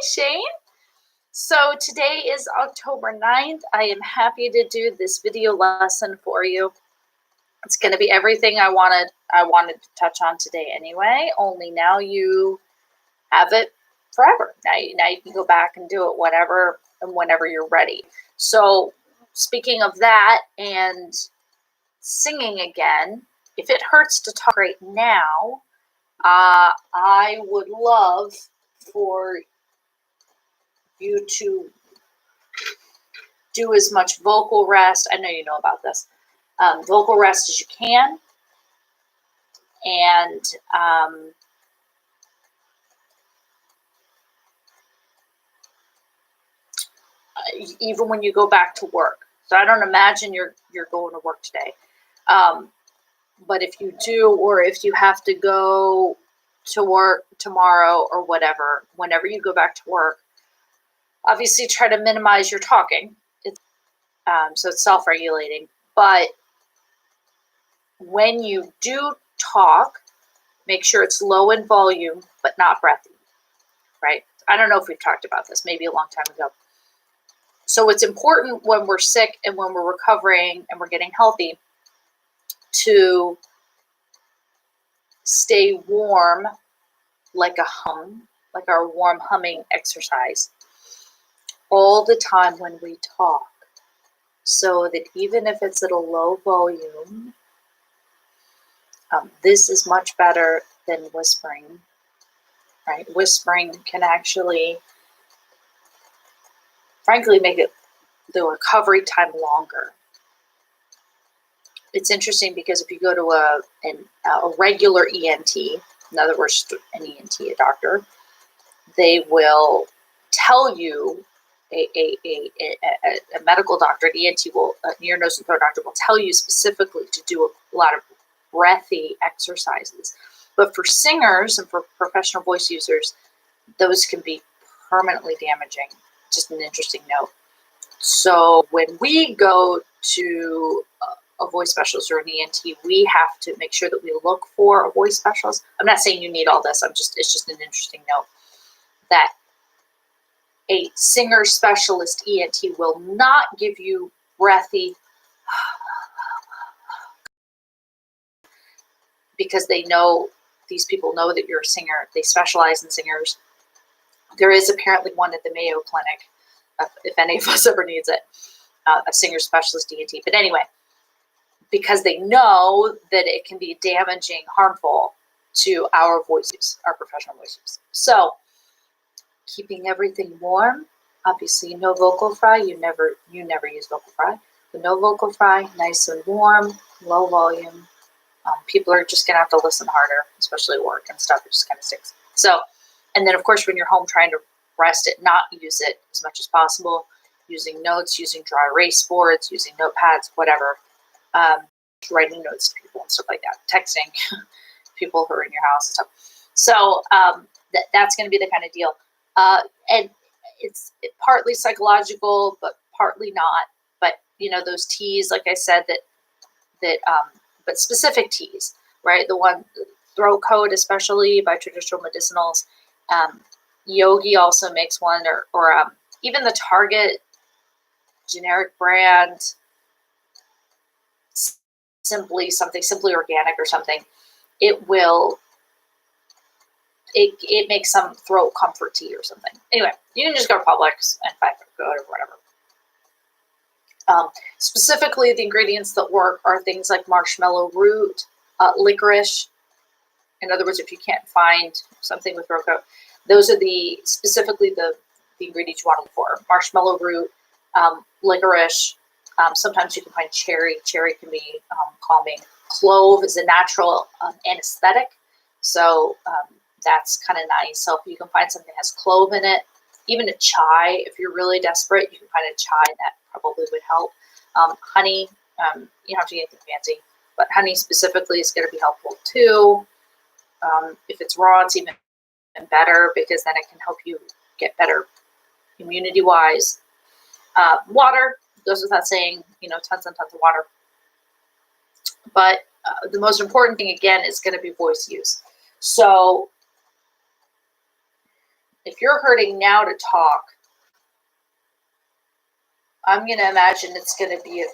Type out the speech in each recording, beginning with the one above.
Shane. So today is October 9th. I am happy to do this video lesson for you. It's going to be everything I wanted to touch on today anyway, only now you have it forever. Now you can go back and do it whatever and whenever you're ready. So speaking of that and singing again, if it hurts to talk right now, I would love for you to do as much vocal rest. I know you know about this. Vocal rest as you can. And even when you go back to work. So I don't imagine you're going to work today. But if you do, or if you have to go to work tomorrow or whatever, whenever you go back to work, obviously try to minimize your talking. So it's self-regulating. But when you do talk, make sure it's low in volume, but not breathy, right? I don't know if we've talked about this, maybe a long time ago. So it's important when we're sick and when we're recovering and we're getting healthy to stay warm, like a hum, like our warm humming exercise, all the time when we talk. So that even if it's at a low volume, this is much better than whispering, right? Whispering can actually, frankly, make the recovery time longer. It's interesting because if you go to a regular ENT, in other words, an ENT, a doctor, they will tell you, a medical doctor, an ENT will, ear, nose, and throat doctor will tell you specifically to do a lot of breathy exercises. But for singers and for professional voice users, those can be permanently damaging. Just an interesting note. So when we go to a voice specialist or an ENT, we have to make sure that we look for a voice specialist. I'm not saying you need all this. It's just an interesting note that a singer specialist ENT will not give you breathy because they know, these people know that you're a singer. They specialize in singers. There is apparently one at the Mayo Clinic, if any of us ever needs it, a singer specialist ENT. But anyway, because they know that it can be damaging, harmful to our voices, our professional voices. So keeping everything warm, obviously no vocal fry, you never use vocal fry, but no vocal fry, nice and warm, low volume. People are just gonna have to listen harder, especially at work and stuff. It just kind of sticks. So, and then of course, when you're home trying to rest it, not use it as much as possible, using notes, using dry erase boards, using notepads, whatever, writing notes to people and stuff like that, texting people who are in your house and stuff. So that's going to be the kind of deal. And it's partly psychological, but partly not. But you know, those teas, like I said, but specific teas, right? The one, throat coat, especially by Traditional Medicinals. Yogi also makes one, or even the Target generic brand, simply organic or something. It makes some throat comfort tea or something. Anyway, you can just go to Publix and find it, go to whatever. Specifically, the ingredients that work are things like marshmallow root, licorice. In other words, if you can't find something with throat coat, those are specifically the ingredients you want to look for. Marshmallow root, licorice. Sometimes you can find cherry. Cherry can be calming. Clove is a natural anesthetic, so that's kind of nice. So if you can find something that has clove in it, even a chai, if you're really desperate, you can find a chai, and that probably would help. Honey, you don't have to get anything fancy, but honey specifically is going to be helpful too. If it's raw, it's even better because then it can help you get better immunity-wise. Water goes without saying, tons and tons of water. But the most important thing, again, is going to be voice use. So if you're hurting now to talk, I'm going to imagine it's going to be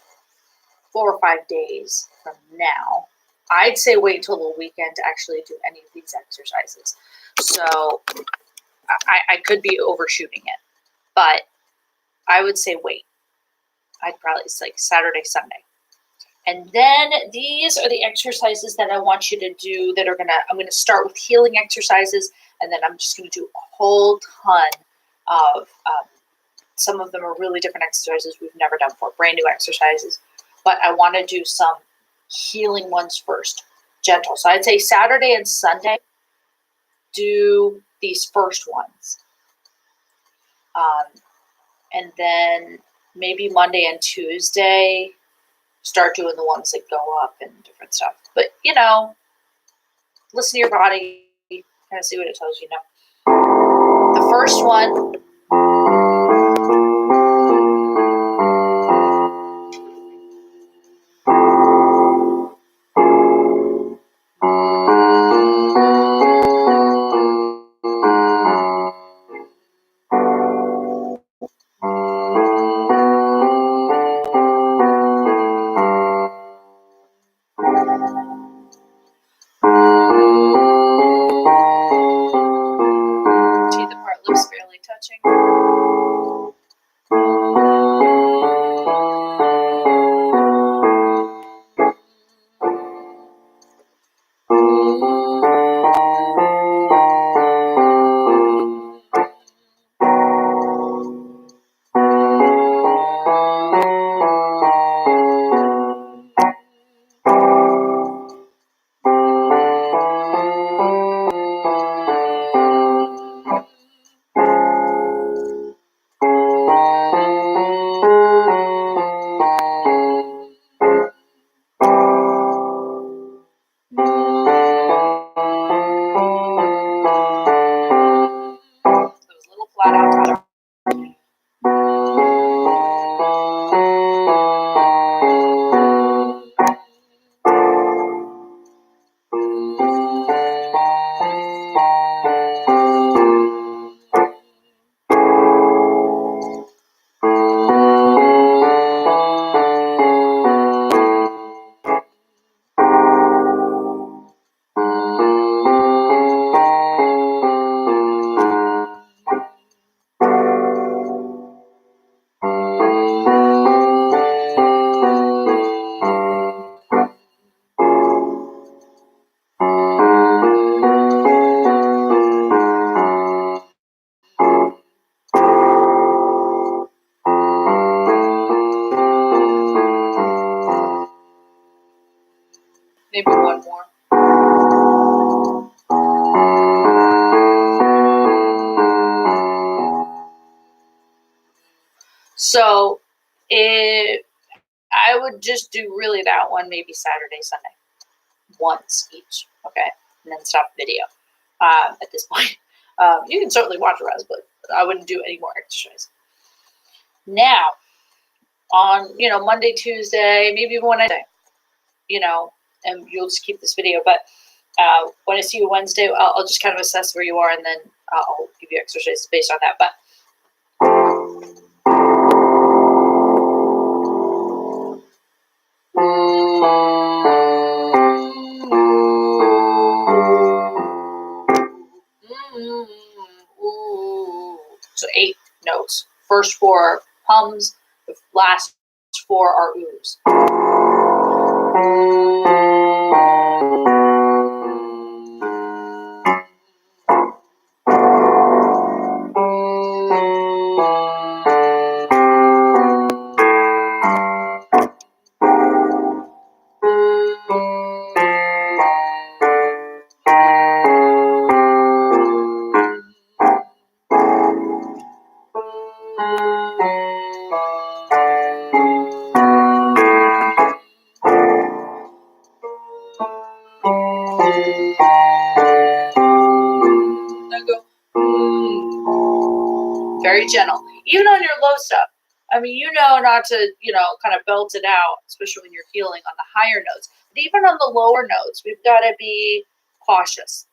4 or 5 days from now. I'd say wait until the weekend to actually do any of these exercises. So I could be overshooting it, but I would say wait. I'd probably say like Saturday, Sunday. And then these are the exercises that I want you to do that I'm going to start with healing exercises, and then I'm just going to do a whole ton of, some of them are really different exercises we've never done before, brand new exercises, but I want to do some healing ones first, gentle. So I'd say Saturday and Sunday, do these first ones. And then maybe Monday and Tuesday, start doing the ones that go up and different stuff. But, listen to your body, kind of see what it tells you now. The first one, see the part lips barely touching. Those little flat out. Maybe one more. So I would just do really that one, maybe Saturday, Sunday, once each, okay? And then stop the video at this point. You can certainly watch the rest, but I wouldn't do any more exercise. Now, on, Monday, Tuesday, maybe even Wednesday, and you'll just keep this video. But when I see you Wednesday, I'll just kind of assess where you are, and then I'll give you exercises based on that. But so 8 notes. First 4 hums, the last 4 are oohs. Then go, very gentle. Even on your low stuff. I mean, not to, kind of belt it out, especially when you're healing on the higher notes. But even on the lower notes, we've got to be cautious.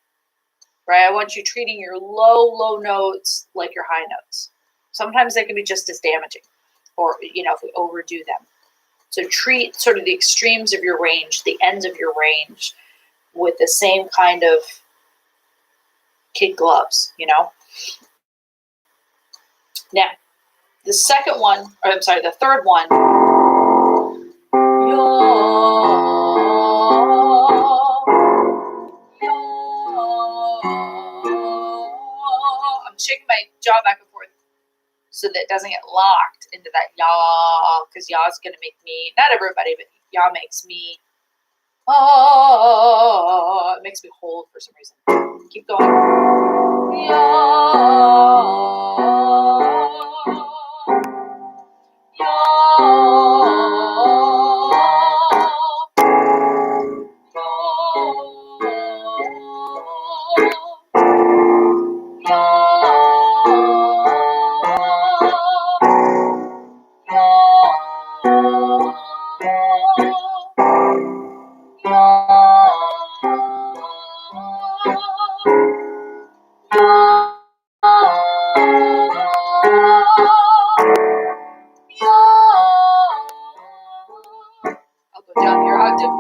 right? I want you treating your low notes like your high notes. Sometimes they can be just as damaging, or, if we overdo them. So treat sort of the extremes of your range, the ends of your range, with the same kind of kid gloves, Now, the third one, I'm shaking my jaw back and forth so that it doesn't get locked into that yaw, because yaw is going to make me, not everybody, but yaw makes me, it makes me hold for some reason. Keep going. I'll go down your octave.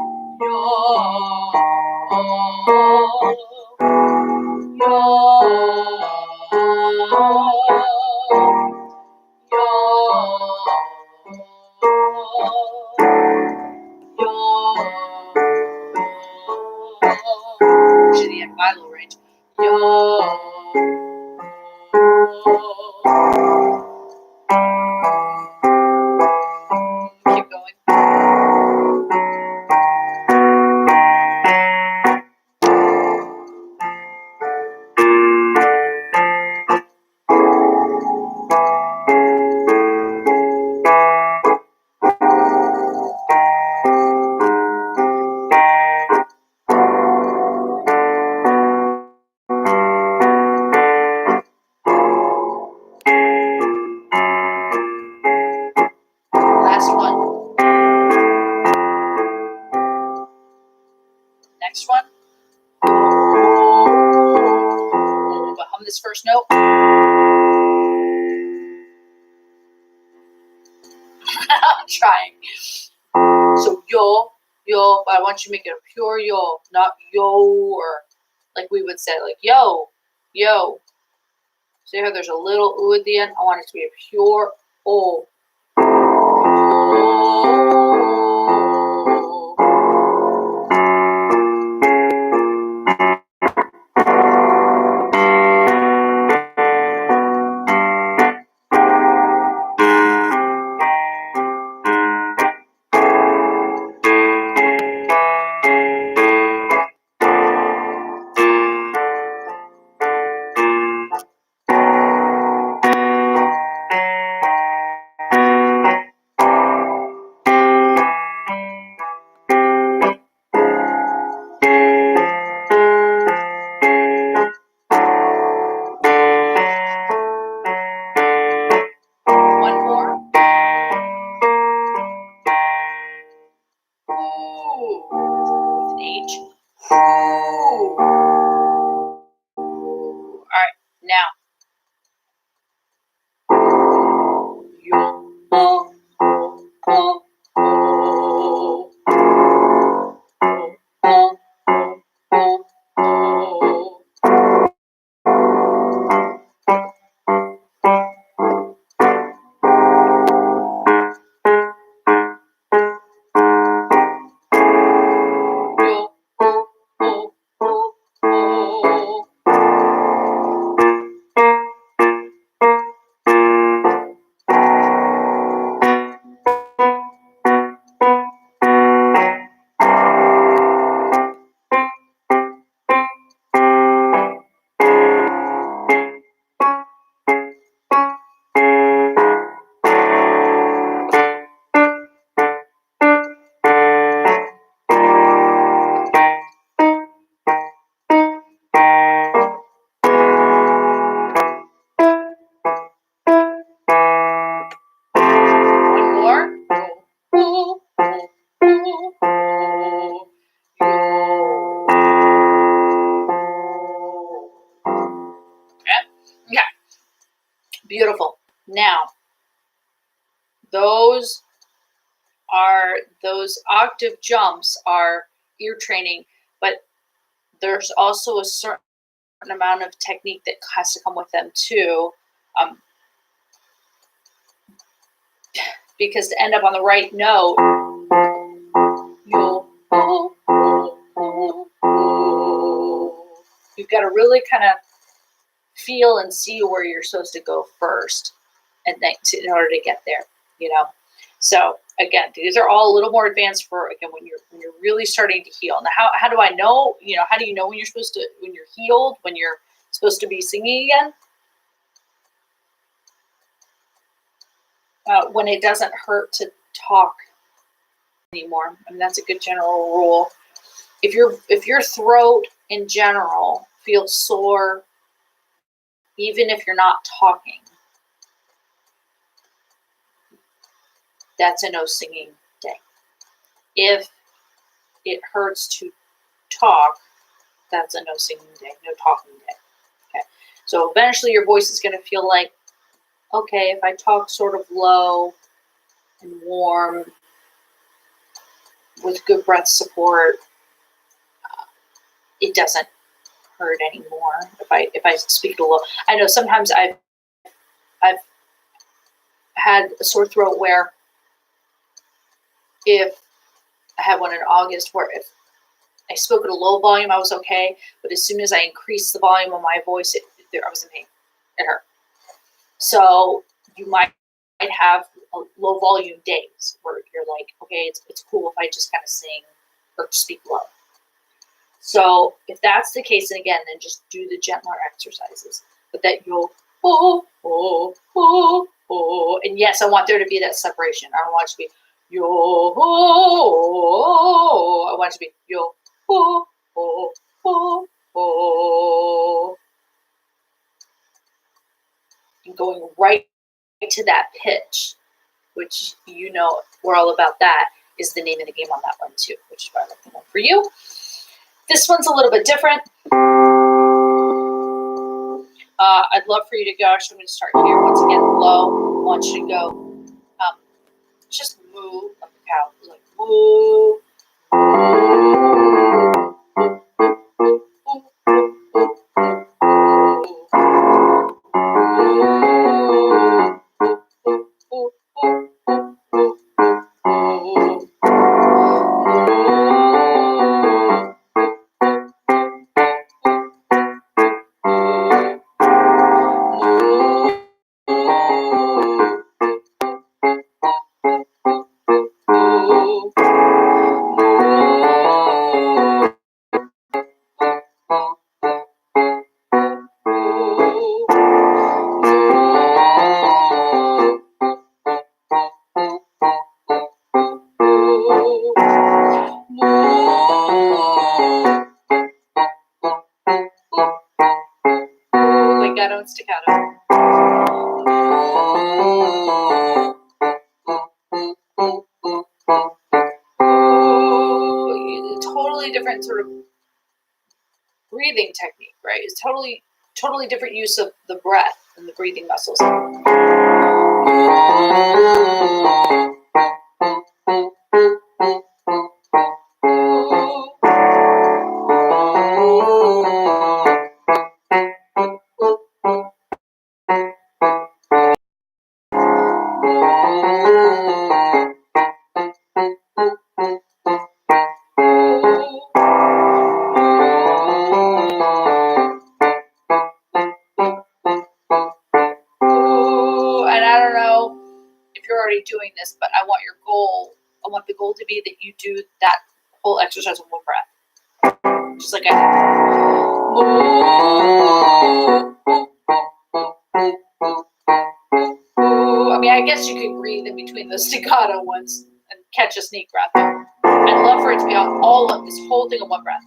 Actually, at my low range. Keep going. Last one. Next one. But hum this first note. I'm trying. So yo, but I want you to make it a pure yo, not yo, or like we would say, like yo. See how there's a little ooh at the end? I want it to be a pure o. Beautiful. Now, those octave jumps are ear training, but there's also a certain amount of technique that has to come with them too. Because to end up on the right note, you've got to really kind of feel and see where you're supposed to go first, and then in order to get there, So again, these are all a little more advanced for when you're really starting to heal. Now, how do I know? How do you know when you're healed, when you're supposed to be singing again? When it doesn't hurt to talk anymore. I mean, that's a good general rule. If your throat in general feels sore, even if you're not talking, that's a no singing day. If it hurts to talk, that's a no singing day, no talking day. Okay. So eventually your voice is going to feel like, okay, if I talk sort of low and warm with good breath support, it doesn't hurt anymore. If I speak a little, I know sometimes I've had a sore throat where if I had one in August where if I spoke at a low volume, I was okay. But as soon as I increased the volume of my voice, I was in pain. It hurt. So you might have a low volume days where you're like, okay, it's cool if I just kind of sing or speak low. So if that's the case, and again, then just do the gentler exercises. But that you'll and yes, I want there to be that separation. I don't want it to be yo. I want it to be yo. And going right to that pitch, which we're all about that, is the name of the game on that one too, which is why I like the one for you. This one's a little bit different. I'd love for you to go. Actually, I'm going to start here once again low. I want you to go just moo like a cow. Like moo. Legato and staccato. Totally different sort of breathing technique, right? It's totally different use of the breath and the breathing muscles. Doing this, but I want the goal to be that you do that whole exercise with one breath, just like I did. I mean, I guess you could breathe in between the staccato ones and catch a sneak breath. I'd love for it to be on all of this whole thing in one breath.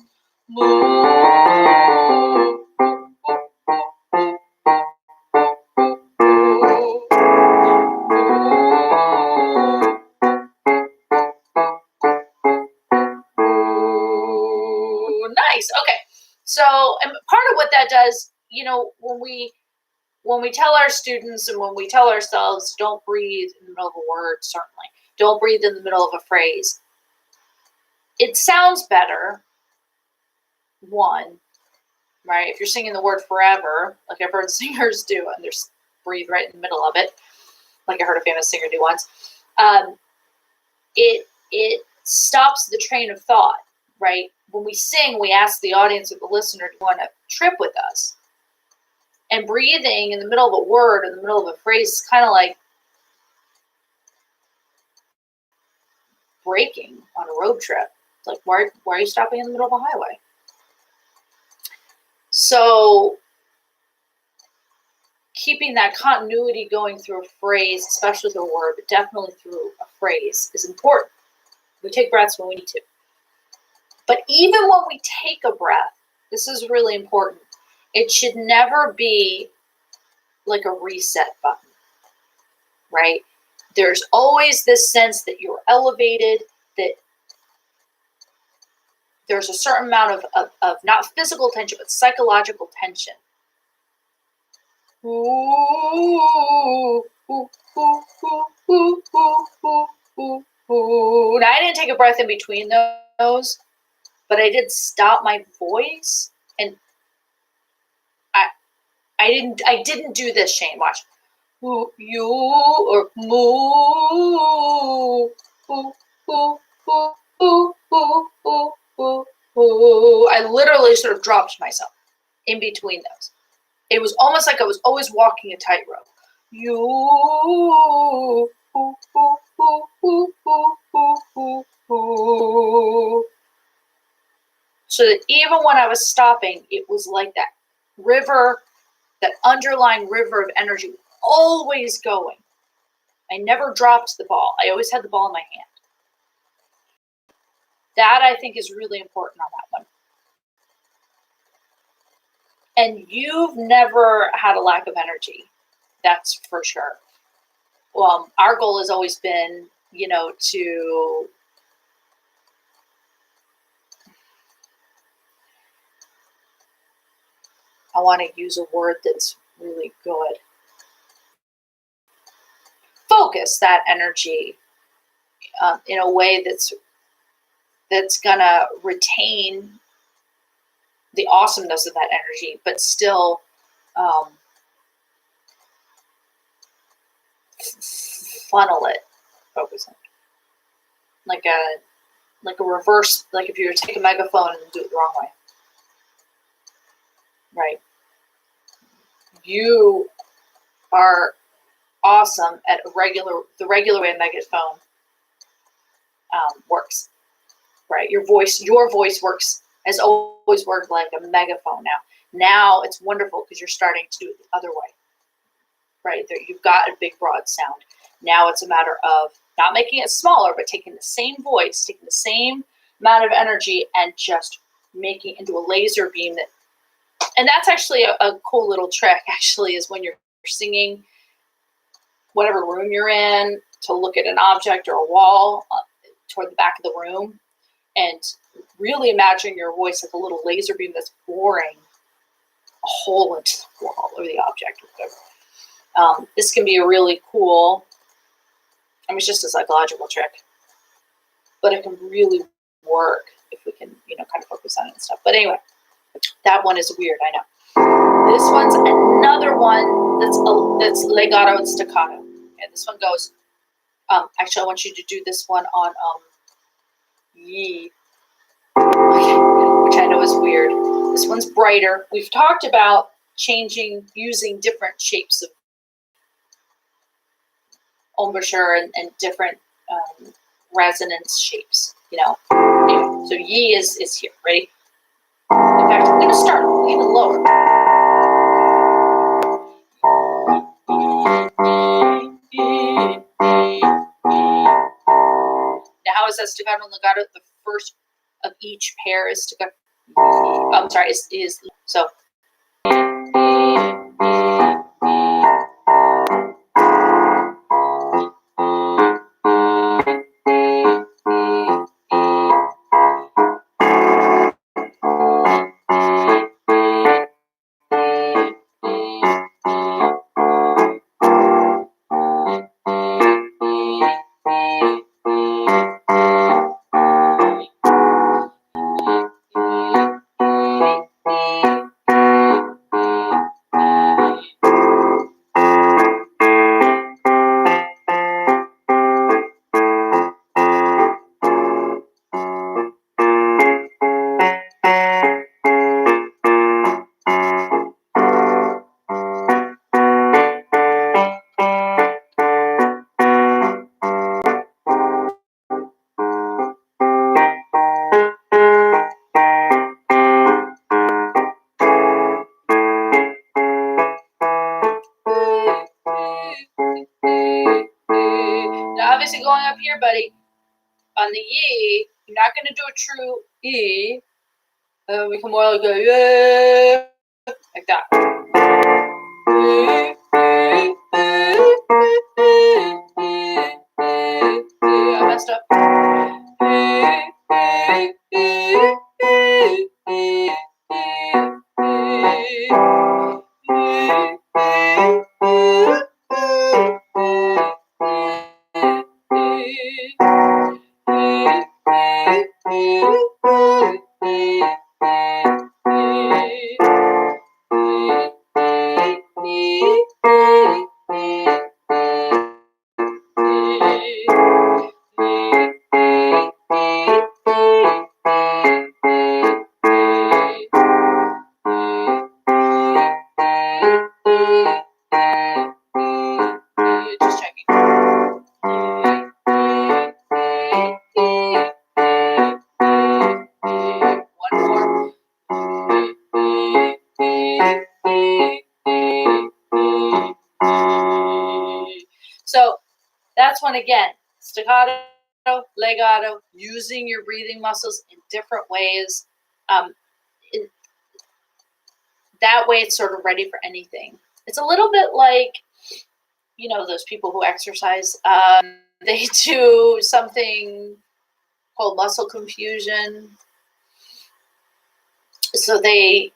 Nice. Okay. So, and part of what that does, when we when we tell our students and when we tell ourselves, don't breathe in the middle of a word, certainly. Don't breathe in the middle of a phrase. It sounds better, one, right? If you're singing the word forever, like I've heard singers do, and there's breathe right in the middle of it, like I heard a famous singer do once, it stops the train of thought, right? When we sing, we ask the audience or the listener to want to trip with us. And breathing in the middle of a word, in the middle of a phrase, is kind of like braking on a road trip. It's like, why are you stopping in the middle of a highway? So keeping that continuity going through a phrase, especially through a word, but definitely through a phrase, is important. We take breaths when we need to. But even when we take a breath, this is really important. It should never be like a reset button, right? There's always this sense that you're elevated, that there's a certain amount of not physical tension, but psychological tension. Ooh, ooh, ooh, ooh, ooh, ooh, ooh, ooh, ooh. Now, I didn't take a breath in between those, but I did stop my voice, and I didn't do this, Shane. Watch. Ooh, you or moo. Ooh, ooh, ooh, ooh, ooh, ooh, ooh, ooh. I literally sort of dropped myself in between those. It was almost like I was always walking a tightrope. You, ooh, ooh, ooh, ooh, ooh, ooh, ooh. So that even when I was stopping, it was like that river, that underlying river of energy, always going. I never dropped the ball. I always had the ball in my hand. That, I think, is really important on that one. And you've never had a lack of energy. That's for sure. Well, our goal has always been, to I want to use a word that's really good. Focus that energy in a way that's gonna retain the awesomeness of that energy, but still funnel it. Focus it like a reverse, like if you were to take a megaphone and do it the wrong way, right? You are awesome at the regular way a megaphone works, right? Your voice works, has always worked like a megaphone. Now it's wonderful because you're starting to do it the other way, right? There, you've got a big broad sound. Now it's a matter of not making it smaller, but taking the same voice, taking the same amount of energy, and just making it into a laser beam. And that's actually a cool little trick, actually, is when you're singing, whatever room you're in, to look at an object or a wall toward the back of the room, and really imagine your voice like a little laser beam that's boring a hole into the wall or the object or whatever. This can be a really cool, it's just a psychological trick, but it can really work if we can, kind of focus on it and stuff. But anyway, that one is weird, I know. This one's another one that's legato and staccato. And this one goes, actually, I want you to do this one on ye, which I know is weird. This one's brighter. We've talked about using different shapes of embouchure and different resonance shapes, Anyway, so ye is here. Ready? In fact, I'm going to start even lower. Now, how is that staccato and legato? The first of each pair is staccato. I'm sorry, is so. here, buddy. On the E, you're not going to do a true E. We can more like a yeah, like that. I messed up. Just checking. One more. So that's one again. Staccato, legato, using your breathing muscles in different ways. That way it's sort of ready for anything. It's a little bit like, those people who exercise. They do something called muscle confusion. So they,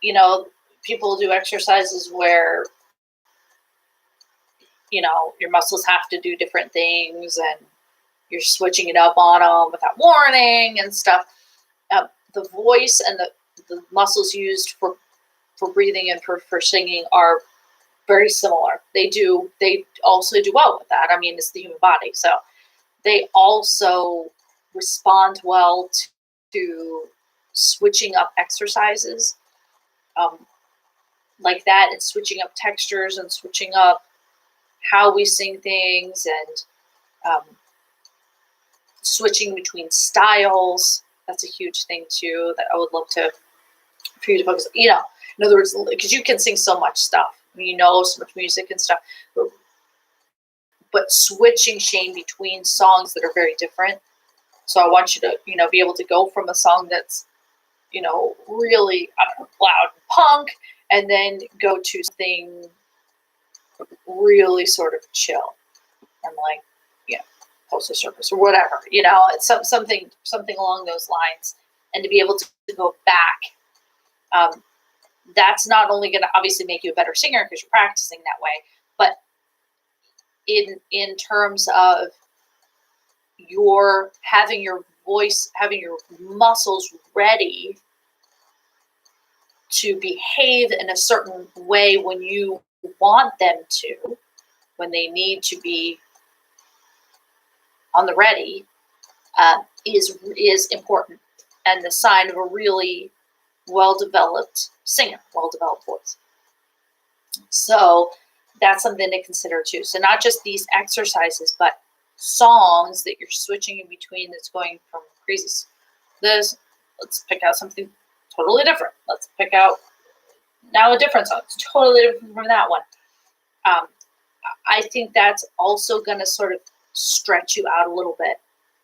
people do exercises where, your muscles have to do different things and you're switching it up on them without warning and stuff. The voice and the muscles used for breathing and for singing are very similar. They also do well with that. I mean, it's the human body. So they also respond well to switching up exercises like that, and switching up textures and switching up how we sing things, and switching between styles. That's a huge thing too that I would love for you to focus. In other words, because you can sing so much stuff, so much music and stuff, but switching, Shane, between songs that are very different. So I want you to, be able to go from a song that's, really, loud and punk, and then go to something really sort of chill and like, Postal Service or whatever, it's something along those lines, and to be able to go back. That's not only going to obviously make you a better singer because you're practicing that way, but in terms of having your voice, having your muscles ready to behave in a certain way when you want them to, when they need to be on the ready, is important, and the sign of a really well-developed singer, well-developed voice. So that's something to consider too. So not just these exercises, but songs that you're switching in between that's going from crazy this. Let's pick out something totally different. Let's pick out now a different song. It's totally different from that one. I think that's also going to sort of stretch you out a little bit.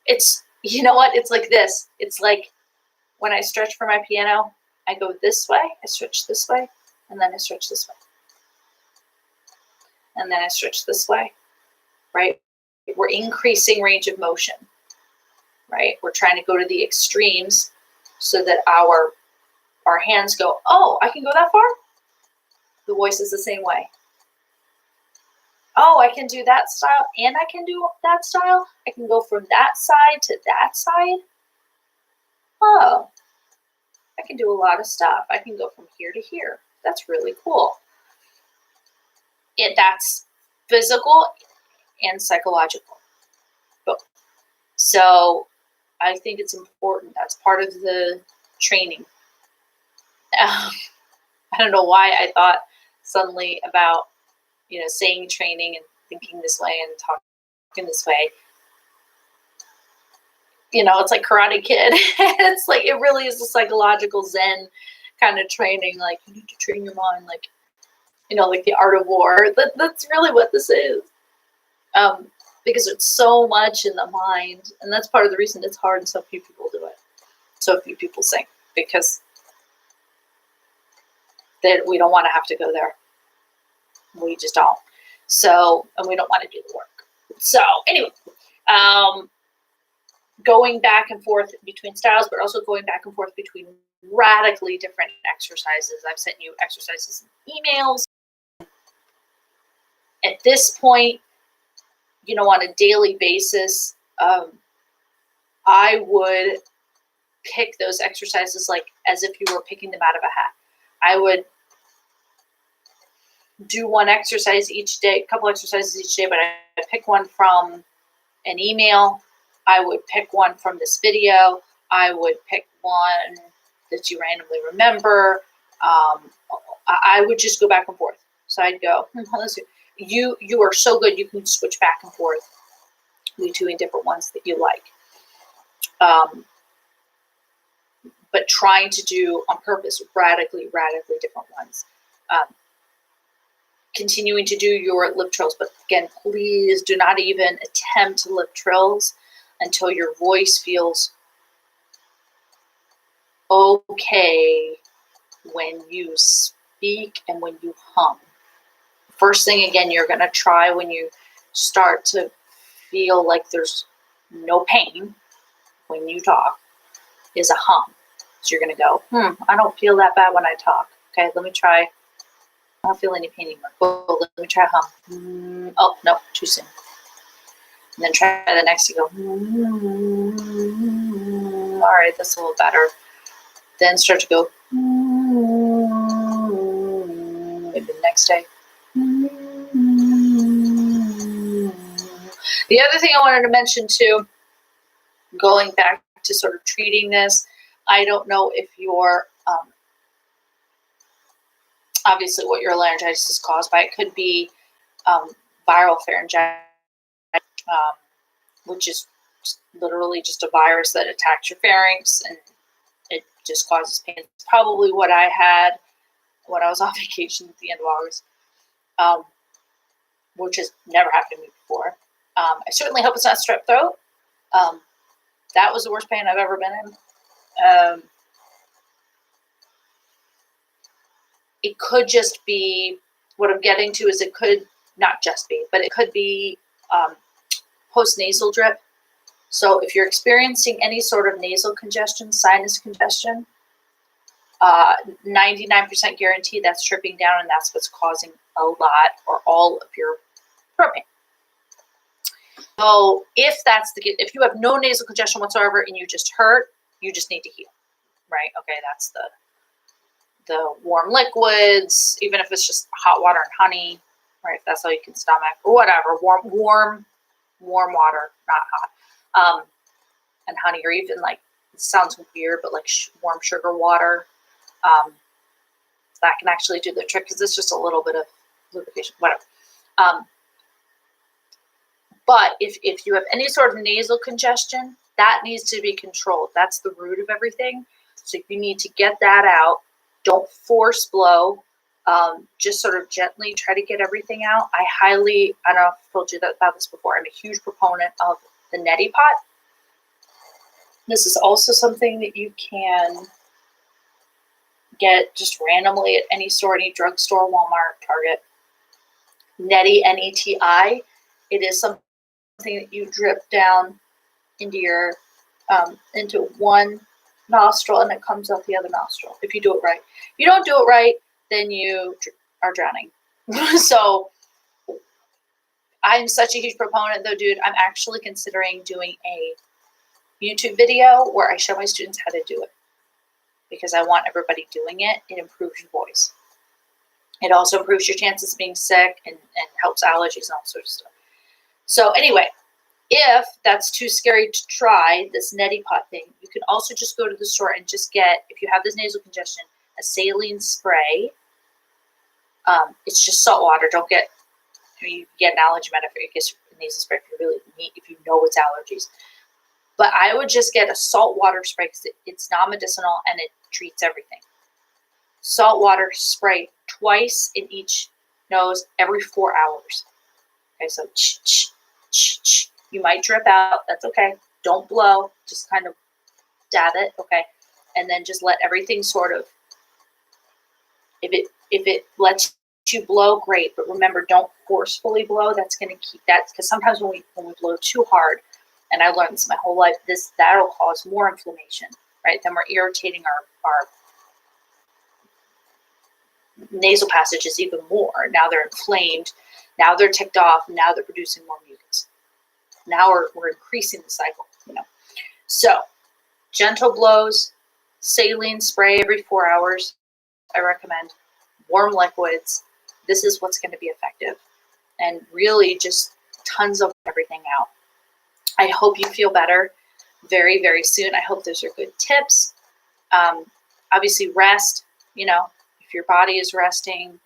It's, it's like this. It's like when I stretch for my piano, I go this way, I switch this way, and then I switch this way. And then I switch this way, right? We're increasing range of motion, right? We're trying to go to the extremes so that our hands go, oh, I can go that far? The voice is the same way. Oh, I can do that style and I can do that style. I can go from that side to that side. Oh, I can do a lot of stuff. I can go from here to here. That's really cool. That's physical and psychological, both. So I think it's important. That's part of the training. I don't know why I thought suddenly about, saying training and thinking this way and talking this way. It's like Karate Kid. It's like, it really is a psychological Zen kind of training. Like, you need to train your mind, like the art of war. That's really what this is. because it's so much in the mind. And that's part of the reason it's hard and so few people do it. So few people sing, because we don't want to have to go there. We just don't. So, and we don't want to do the work. So anyway, going back and forth between styles, but also going back and forth between radically different exercises. I've sent you exercises and emails. At this point, on a daily basis, I would pick those exercises like as if you were picking them out of a hat. I would do one exercise each day, a couple exercises each day, but I'd pick one from an email. I would pick one from this video. I would pick one that you randomly remember. I would just go back and forth. So I'd go, you are so good, you can switch back and forth between different ones that you like. But trying to do on purpose radically different ones. Continuing to do your lip trills, but again, please do not even attempt lip trills until your voice feels okay when you speak and when you hum. First thing, again, you're going to try when you start to feel like there's no pain when you talk is a hum. So you're going to go, I don't feel that bad when I talk. Okay, let me try. I don't feel any pain anymore. Oh, let me try hum. Oh, no, too soon. And then try the next to go, all right, that's a little better. Then start to go, maybe the next day. The other thing I wanted to mention too, going back to sort of treating this, I don't know if you're, obviously what your laryngitis is caused by. It could be viral pharyngitis, which is literally just a virus that attacks your pharynx and it just causes pain. It's probably what I had when I was on vacation at the end of August, which has never happened to me before. I certainly hope it's not strep throat. That was the worst pain I've ever been in. It could just be, what I'm getting to is it could not just be, but it could be post-nasal drip. So if you're experiencing any sort of nasal congestion, sinus congestion, 99% guarantee that's tripping down and that's what's causing a lot or all of your throat pain. So if you have no nasal congestion whatsoever and you just hurt, you just need to heal, right? Okay, that's the warm liquids, even if it's just hot water and honey, right? If that's all you can stomach, or whatever, warm water, not hot, and honey, or even like, it sounds weird, but like warm sugar water, that can actually do the trick because it's just a little bit of lubrication, whatever. But if you have any sort of nasal congestion, that needs to be controlled. That's the root of everything. So you need to get that out. Don't force blow. Just sort of gently try to get everything out. I don't know if I've told you about this before. I'm a huge proponent of the neti pot. This is also something that you can get just randomly at any store, any drugstore, Walmart, Target. Neti, N-E-T-I. It is something that you drip down into your into one nostril and it comes out the other nostril if you do it right. If you don't do it right, then you are drowning. So I'm such a huge proponent though, dude. I'm actually considering doing a YouTube video where I show my students how to do it because I want everybody doing it. It improves your voice. It also improves your chances of being sick and helps allergies and all sorts of stuff. So anyway, if that's too scary to try this neti pot thing, you can also just go to the store and just get, if you have this nasal congestion, a saline spray. It's just salt water. Don't get, you get an allergy medicine, I guess nasal spray if you really need, if you know it's allergies. But I would just get a salt water spray because it's non-medicinal and it treats everything. Salt water spray twice in each nose every 4 hours. Okay, so You might drip out. That's okay. Don't blow. Just kind of dab it. Okay. And then just let everything sort of, if it lets you blow, great. But remember, don't forcefully blow. That's going to keep that, because sometimes when we blow too hard, and I learned this my whole life, that'll cause more inflammation, right? Then we're irritating our nasal passages even more. Now they're inflamed. Now they're ticked off. Now they're producing more mucus. Now we're increasing the cycle, So gentle blows, saline spray every 4 hours, I recommend. Warm liquids. This is what's going to be effective. And really just tons of everything out. I hope you feel better very, very soon. I hope those are good tips. Obviously, rest. If your body is resting,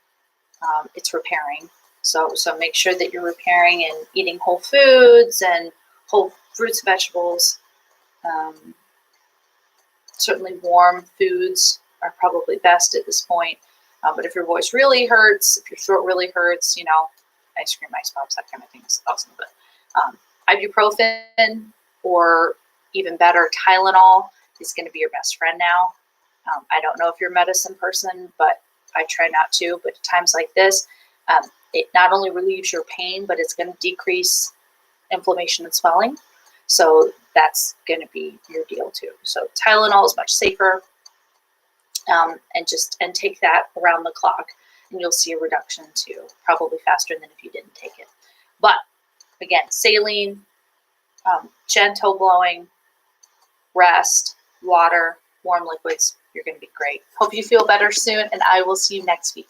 it's repairing. So make sure that you're repairing and eating whole foods and whole fruits and vegetables. Certainly warm foods are probably best at this point. But if your voice really hurts, if your throat really hurts, ice cream, ice pops, that kind of thing is awesome. But ibuprofen, or even better, Tylenol is going to be your best friend now. I don't know if you're a medicine person, but I try not to. But at times like this, it not only relieves your pain, but it's going to decrease inflammation and swelling. So that's going to be your deal too. So Tylenol is much safer, and take that around the clock, and you'll see a reduction too, probably faster than if you didn't take it. But again, saline, gentle blowing, rest, water, warm liquids, you're going to be great. Hope you feel better soon, and I will see you next week.